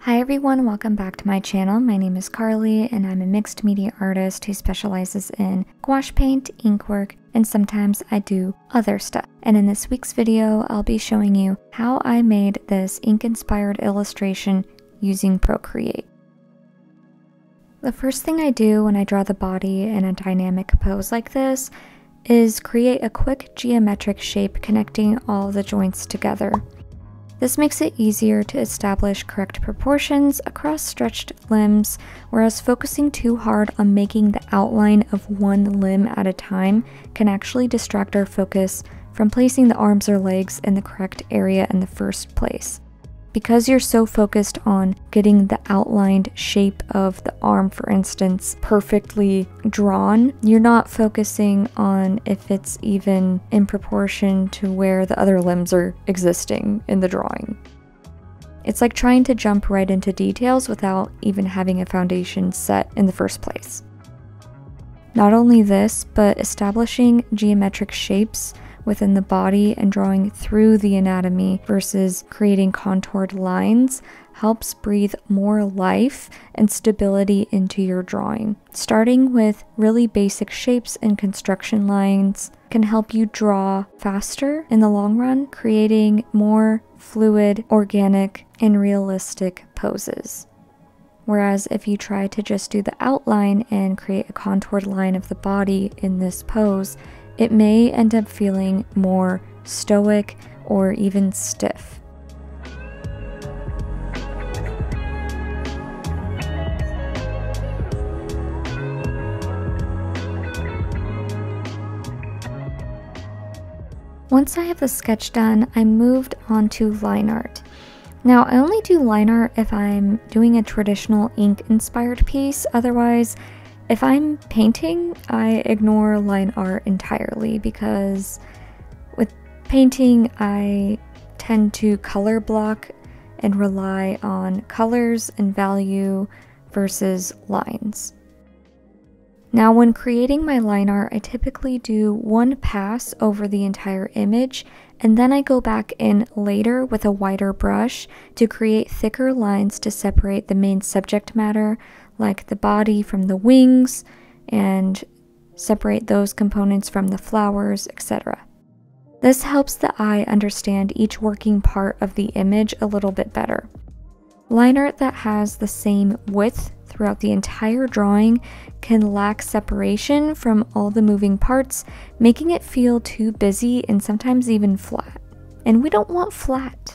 Hi everyone, welcome back to my channel. My name is Carly and I'm a mixed media artist who specializes in gouache paint, ink work, and sometimes I do other stuff. And in this week's video, I'll be showing you how I made this ink-inspired illustration using Procreate. The first thing I do when I draw the body in a dynamic pose like this is create a quick geometric shape connecting all the joints together. This makes it easier to establish correct proportions across stretched limbs, whereas focusing too hard on making the outline of one limb at a time can actually distract our focus from placing the arms or legs in the correct area in the first place. Because you're so focused on getting the outlined shape of the arm, for instance, perfectly drawn, you're not focusing on if it's even in proportion to where the other limbs are existing in the drawing. It's like trying to jump right into details without even having a foundation set in the first place. Not only this, but establishing geometric shapes within the body and drawing through the anatomy versus creating contoured lines helps breathe more life and stability into your drawing. Starting with really basic shapes and construction lines can help you draw faster in the long run, creating more fluid, organic, and realistic poses. Whereas if you try to just do the outline and create a contoured line of the body in this pose, it may end up feeling more stoic or even stiff. Once I have the sketch done, I moved on to line art. Now, I only do line art if I'm doing a traditional ink-inspired piece. Otherwise, if I'm painting, I ignore line art entirely because with painting, I tend to color block and rely on colors and value versus lines. Now, when creating my line art, I typically do one pass over the entire image, and then I go back in later with a wider brush to create thicker lines to separate the main subject matter, like the body from the wings, and separate those components from the flowers, etc. This helps the eye understand each working part of the image a little bit better. Line art that has the same width throughout the entire drawing can lack separation from all the moving parts, making it feel too busy and sometimes even flat. And we don't want flat.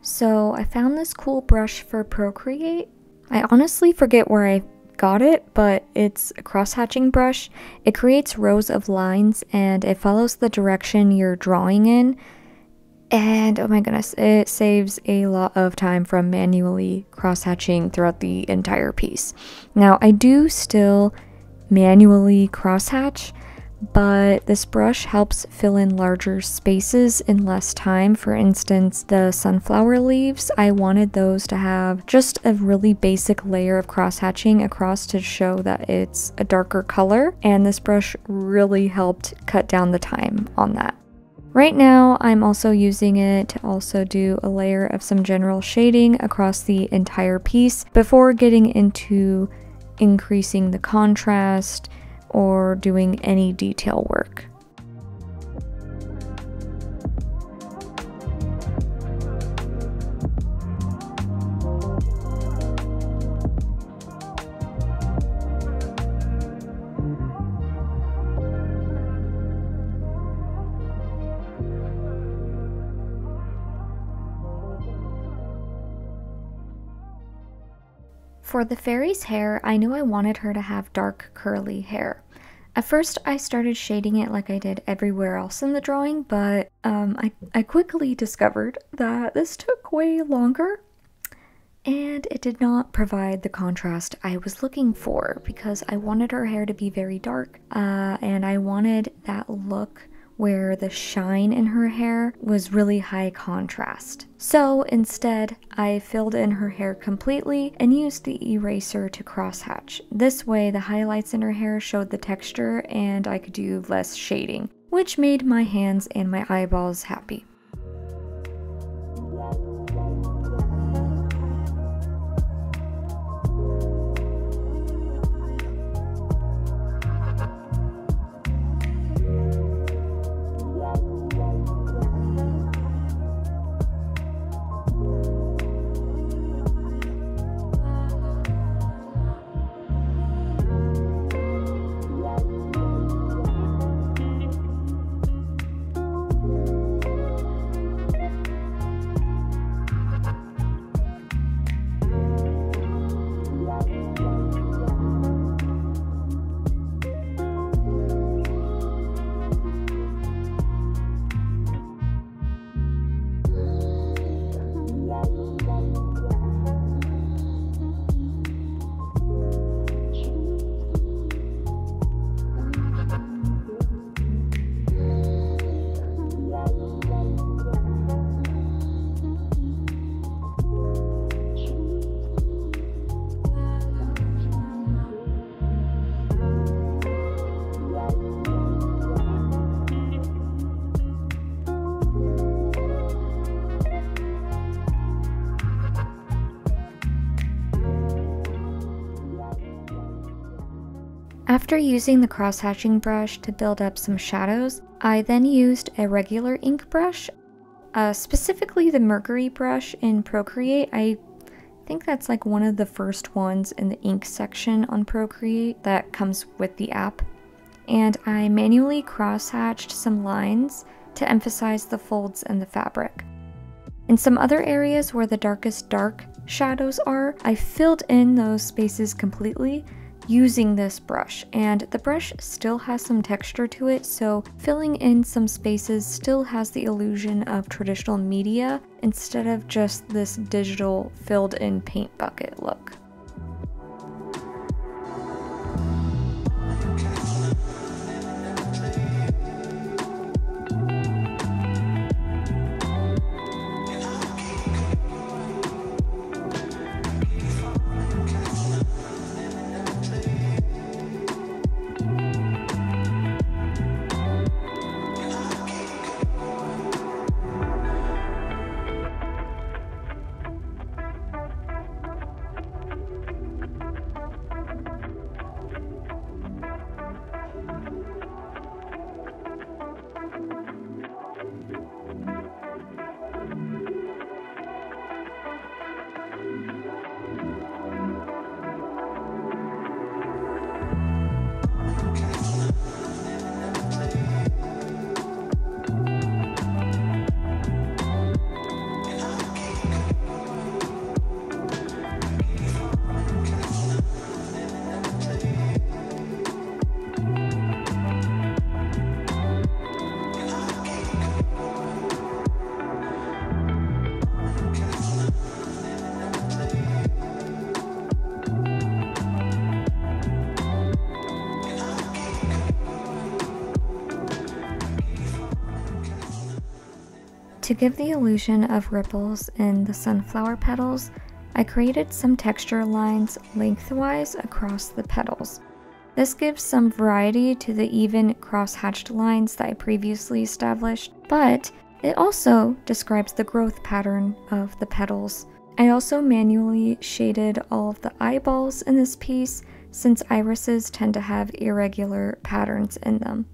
So I found this cool brush for Procreate. I honestly forget where I got it, but it's a cross-hatching brush. It creates rows of lines and it follows the direction you're drawing in. And oh my goodness, it saves a lot of time from manually cross-hatching throughout the entire piece. Now, I do still manually cross-hatch, but this brush helps fill in larger spaces in less time. For instance, the sunflower leaves, I wanted those to have just a really basic layer of cross-hatching across to show that it's a darker color, and this brush really helped cut down the time on that. Right now, I'm also using it to also do a layer of some general shading across the entire piece before getting into increasing the contrast or doing any detail work. For the fairy's hair, I knew I wanted her to have dark curly hair. At first, I started shading it like I did everywhere else in the drawing, but I quickly discovered that this took way longer, and it did not provide the contrast I was looking for because I wanted her hair to be very dark, and I wanted that look where the shine in her hair was really high contrast. So instead, I filled in her hair completely and used the eraser to crosshatch. This way, the highlights in her hair showed the texture and I could do less shading, which made my hands and my eyeballs happy. After using the cross-hatching brush to build up some shadows, I then used a regular ink brush, specifically the Mercury brush in Procreate. I think that's like one of the first ones in the ink section on Procreate that comes with the app. And I manually cross-hatched some lines to emphasize the folds in the fabric. In some other areas where the darkest dark shadows are, I filled in those spaces completely using this brush, and the brush still has some texture to it, so filling in some spaces still has the illusion of traditional media instead of just this digital filled in paint bucket look. To give the illusion of ripples in the sunflower petals, I created some texture lines lengthwise across the petals. This gives some variety to the even cross-hatched lines that I previously established, but it also describes the growth pattern of the petals. I also manually shaded all of the eyeballs in this piece since irises tend to have irregular patterns in them.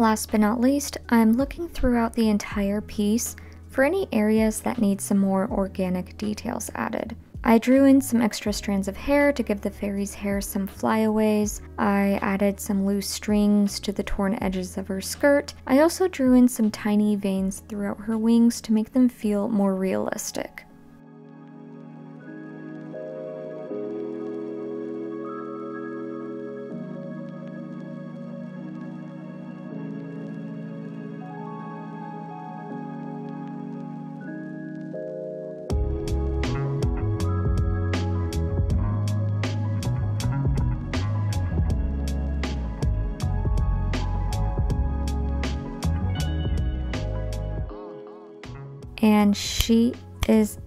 Last but not least, I'm looking throughout the entire piece for any areas that need some more organic details added. I drew in some extra strands of hair to give the fairy's hair some flyaways. I added some loose strings to the torn edges of her skirt. I also drew in some tiny veins throughout her wings to make them feel more realistic. And she is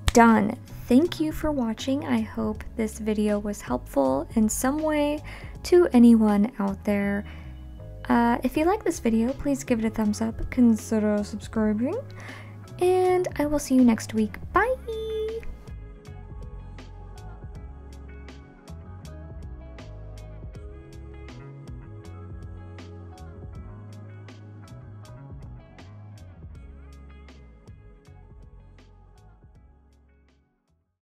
done. Thank you for watching. I hope this video was helpful in some way to anyone out there. If you like this video, please give it a thumbs up, consider subscribing, and I will see you next week. Bye!